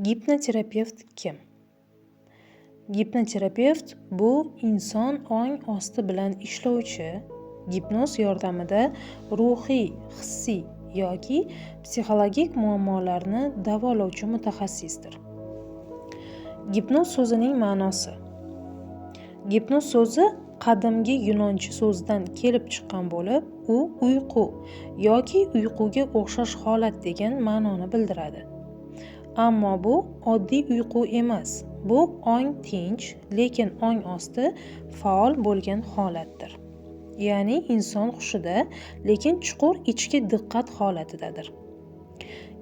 Gipnoterapevt kim? Gipnoterapevt bu inson ong osti bilan ishlovchi, gipnoz yordamida ruhiy, hissiy yoki psixologik muammolarni davolovchi mutaxassisdir. Gipnoz so'zining ma'nosi. Gipnoz so'zi qadimgi yunoncha so'zdan kelib chiqqan bo'lib, u uyqu yoki uyquga o'xshash holat degan ma'noni bildiradi. Ammo bu oddiy uyqu emas. Bu ong tinch, lekin ong osti faol bo'lgan holatdir. Ya'ni inson hushida, lekin chuqur ichki diqqat holatidadir.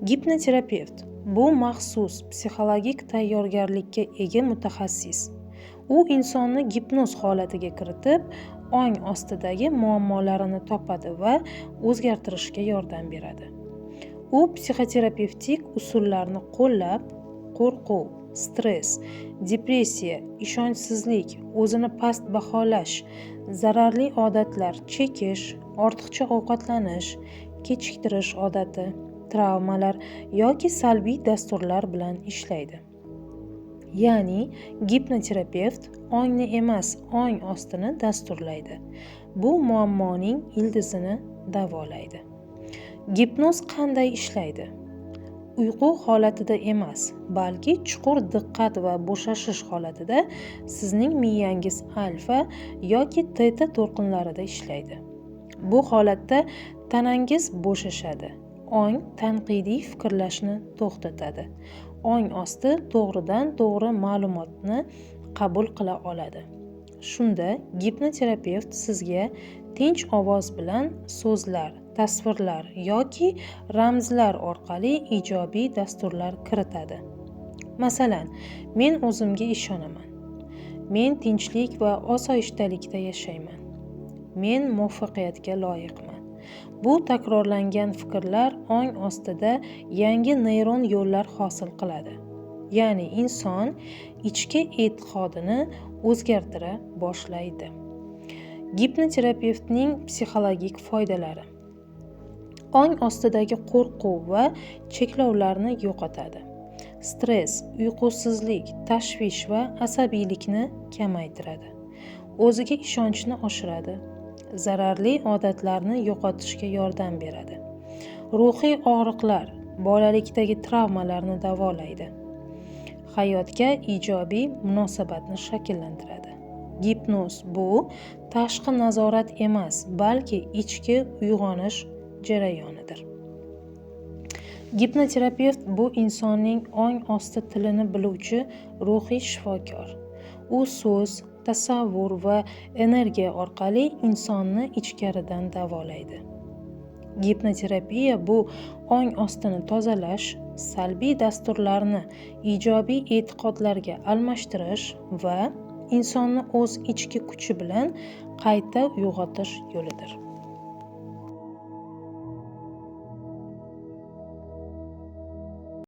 Gipnoterapevt bu maxsus psixologik tayyorgarlikka ega mutaxassis. U insonni gipnoz holatiga kiritib, ong ostidagi muammolarini topadi va o'zgartirishga yordam beradi. U psixoterapevtik usullarni qo'llab, qo'rquv, stress, depressiya, ishonchsizlik, o'zini past baholash, zararli odatlar, chekish, ortiqcha ovqatlanish, kechiktirish odati, travmalar yoki salbiy dasturlar bilan ishlaydi. Ya'ni gipnoterapevt ongni emas, ong ostini dasturlaydi. Bu muammoning ildizini davolaydi. Gipnoz qanday ishlaydi? Uyqu holatida emas, balki chuqur diqqat va bo'shashish holatida sizning miyangiz alfa yoki teta to'lqinlarida ishlaydi. Bu holatda tanangiz bo'shashadi. Ong tanqidiy fikrlashni to'xtatadi. Ong osti to'g'ridan to'g'ri ma'lumotni qabul qila oladi. Shunda gipnoterapevt sizga tinch ovoz bilan so'zlar, tasvirlar yoki ramzlar orqali ijobiy dasturlar kiritadi. Masalan, men o'zimga ishonaman. Men tinchlik va osoyishtalikda yashayman. Men muvaffaqiyatga loyiqman. Bu takrorlangan fikrlar ong ostida yangi neyron yo'llar hosil qiladi. Ya'ni inson ichki e'tiqodini o'zgartira boshlaydi. Gipnoterapevtning psixologik foydalari. Ong ostidagi qo'rquv va cheklovlarni yo'qotadi. Stress, uyqusizlik, tashvish va asabiylikni kamaytiradi. O'ziga ishonchni oshiradi. Zararli odatlarni yo'qotishga yordam beradi. Ruhiy og'riqlar, bolalikdagi travmalarni davolaydi. Hayotga ijobiy munosabatni shakllantiradi. Gipnoz bu tashqi nazorat emas, balki ichki uyg'onish jarayonidir. Gipnoterapevt bu insonning ong osti tilini biluvchi ruhiy shifokor. U so'z, tasavvur va energiya orqali insonni ichkaridan davolaydi. Gipnoterapiya bu ong ostini tozalash, salbiy dasturlarni ijobiy e'tiqodlarga almashtirish va insonni o'z ichki kuchi bilan qayta uyg'otish yo'lidir.